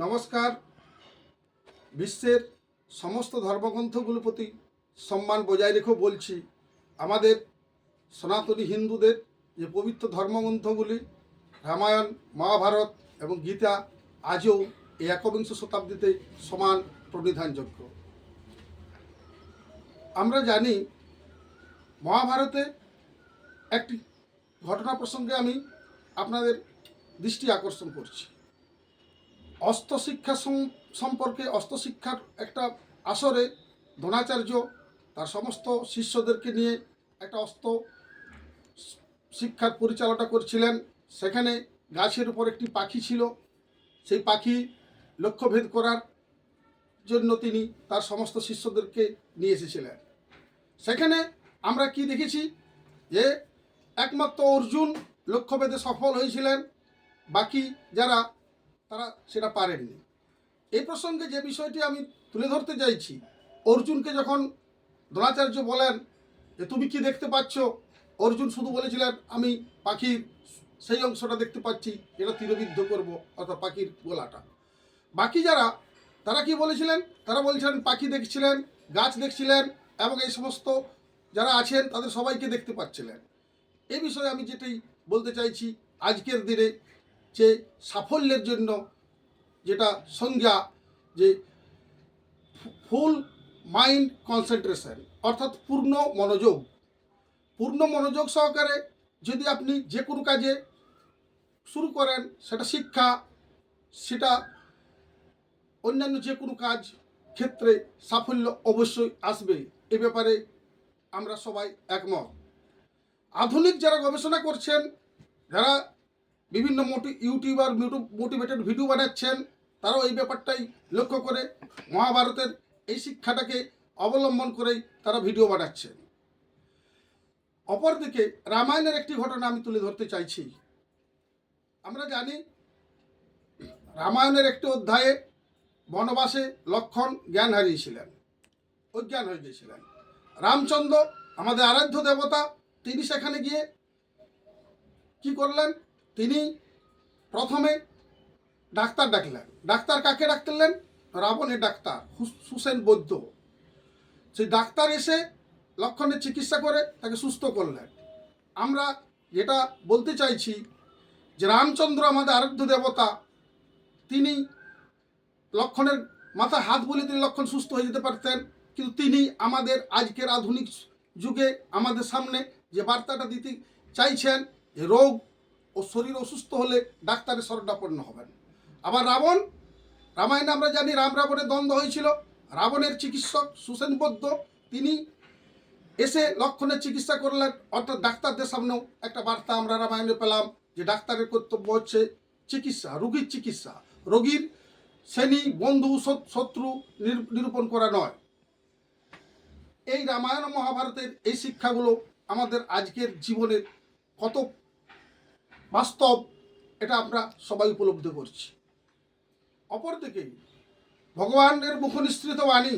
নমস্কার। বিশ্বের সমস্ত ধর্মগ্রন্থগুলোর প্রতি সম্মান বজায় রেখে বলছি, আমাদের সনাতনী হিন্দুদের যে পবিত্র ধর্মগ্রন্থগুলি রামায়ণ, মহাভারত এবং গীতা আজও এই একবিংশ শতাব্দীতে সমান প্রণিধানযোগ্য। আমরা জানি মহাভারতে একটি ঘটনা প্রসঙ্গে আমি আপনাদের দৃষ্টি আকর্ষণ করছি। অস্ত্রশিক্ষা সম্পর্কে অস্ত্রশিক্ষার একটা আসরে দ্রোণাচার্য তার সমস্ত শিষ্যদেরকে নিয়ে একটা অস্ত্র শিক্ষার পরিচালনা করছিলেন। সেখানে গাছের উপর একটি পাখি ছিল, সেই পাখি লক্ষ্যভেদ করার জন্য তিনি তার সমস্ত শিষ্যদেরকে নিয়ে এসেছিলেন। সেখানে আমরা কি দেখেছি যে একমাত্র অর্জুন লক্ষ্যভেদে সফল হয়েছিলেন, বাকি যারা তারা সেটা পারেননি। এই প্রসঙ্গে যে বিষয়টি আমি তুলে ধরতে চাইছি, অর্জুনকে যখন দ্রোণাচার্য বলেন যে তুমি কি দেখতে পাচ্ছ, অর্জুন শুধু বলেছিলেন আমি পাখির সেই অংশটা দেখতে পাচ্ছি যেটা তীরবিদ্ধ করব, অর্থাৎ পাখির গলাটা। বাকি যারা তারা কি বলেছিলেন, তারা বলছিলেন পাখি দেখছিলেন, গাছ দেখছিলেন এবং এই সমস্ত যারা আছেন তাদের সবাইকে দেখতে পাচ্ছিলেন। এই বিষয়ে আমি যেটাই বলতে চাইছি, আজকের দিনে যে সাফল্যের জন্য যেটা সংজ্ঞা, যে ফুল মাইন্ড কনসেন্ট্রেশন, অর্থাৎ পূর্ণ মনোযোগ সহকারে যদি আপনি যে কোনো কাজে শুরু করেন, সেটা শিক্ষা, সেটা অন্যান্য যে কোনো কাজ ক্ষেত্রে সাফল্য অবশ্যই আসবে। এ ব্যাপারে আমরা সবাই একমত। আধুনিক যারা গবেষণা করছেন, যারা বিভিন্ন ইউটিউবার মোটিভেটেড ভিডিও বানাচ্ছেন, তারাও এই ব্যাপারটাই লক্ষ্য করে মহাভারতের এই শিক্ষাটাকে অবলম্বন করেই তারা ভিডিও বানাচ্ছেন। অপরদিকে রামায়ণের একটি ঘটনা আমি তুলে ধরতে চাইছি। আমরা জানি রামায়ণের একটি অধ্যায়ে বনবাসে লক্ষ্মণ জ্ঞান হারিয়েছিলেন, অজ্ঞান হয়ে গিয়েছিলেন। রামচন্দ্র আমাদের আরাধ্য দেবতা, তিনি সেখানে গিয়ে কি করলেন, তিনি প্রথমে ডাক্তার ডাকলেন। ডাক্তার কাকে ডাকলেন? রাবণের ডাক্তার সুসেন বৈদ্য। সেই ডাক্তার এসে লক্ষ্মণের চিকিৎসা করে তাকে সুস্থ করলেন। আমরা যেটা বলতে চাইছি যে রামচন্দ্র আমাদের আরাধ্য দেবতা, তিনি লক্ষ্মণের মাথায় হাত বলে তিনি লক্ষ্মণ সুস্থ হয়ে যেতে পারতেন, কিন্তু তিনি আমাদের আজকের আধুনিক যুগে আমাদের সামনে যে বার্তাটা দিতে চাইছেন, যে রোগ ও শরীর অসুস্থ হলে ডাক্তারের শরণাপন্ন হবেন। আবার রামায়ণে আমরা জানি রাম রাবণের দ্বন্দ্ব হয়েছিল। রাবণের চিকিৎসক সুসেন বৈদ্য তিনি এসে লক্ষ্মণের চিকিৎসা করলেন, অর্থাৎ ডাক্তারদের সামনেও একটা বার্তা আমরা রামায়ণে পেলাম যে ডাক্তারের কর্তব্য হচ্ছে চিকিৎসা, রোগীর চিকিৎসা, রোগীর শ্রেণী, বন্ধু, শত্রু নিরূপণ করা নয়। এই রামায়ণ মহাভারতের এই শিক্ষাগুলো আমাদের আজকের জীবনের কত বাস্তব, এটা আমরা সবাই উপলব্ধি করছি। অপরদিকে ভগবানের মুখনিসৃত বাণী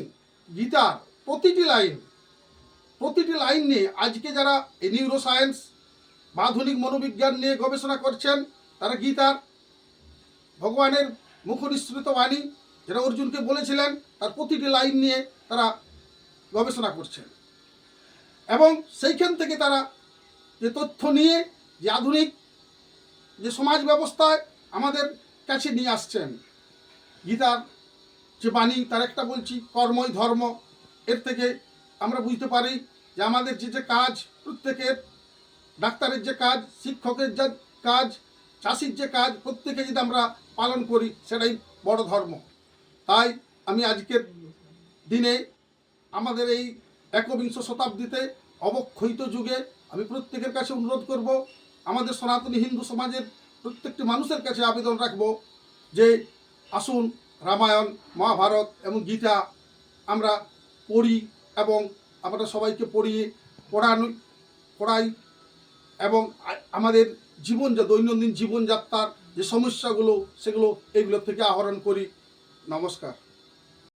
গীতার প্রতিটি লাইন নিয়ে আজকে যারা এই নিউরো সায়েন্স বা আধুনিক মনোবিজ্ঞান নিয়ে গবেষণা করছেন, তারা গীতার ভগবানের মুখনিসৃত বাণী যেটা অর্জুনকে বলেছিলেন, তার প্রতিটি লাইন নিয়ে তারা গবেষণা করছেন এবং সেইখান থেকে তারা যে তথ্য নিয়ে যে আধুনিক যে সমাজ ব্যবস্থায় আমাদের কাছে নিয়ে আসছেন। গীতার যে বাণী, তার একটা বলছি কর্মই ধর্ম। এর থেকে আমরা বুঝতে পারি যে আমাদের যে কাজ, প্রত্যেকের ডাক্তারের যে কাজ, শিক্ষকের যে কাজ, চাষির যে কাজ, প্রত্যেকে যদি আমরা পালন করি, সেটাই বড় ধর্ম। তাই আমি আজকের দিনে আমাদের এই একবিংশ শতাব্দীতে অবক্ষয়িত যুগে আমি প্রত্যেকের কাছে অনুরোধ করব, আমাদের সনাতনী হিন্দু সমাজের প্রত্যেকটি মানুষের কাছে আবেদন রাখব যে আসুন রামায়ণ, মহাভারত এবং গীতা আমরা পড়ি এবং আমরা সবাইকে পড়াই এবং আমাদের দৈনন্দিন জীবনযাত্রার যে সমস্যাগুলো, সেগুলো এইগুলোর থেকে আহরণ করি। নমস্কার।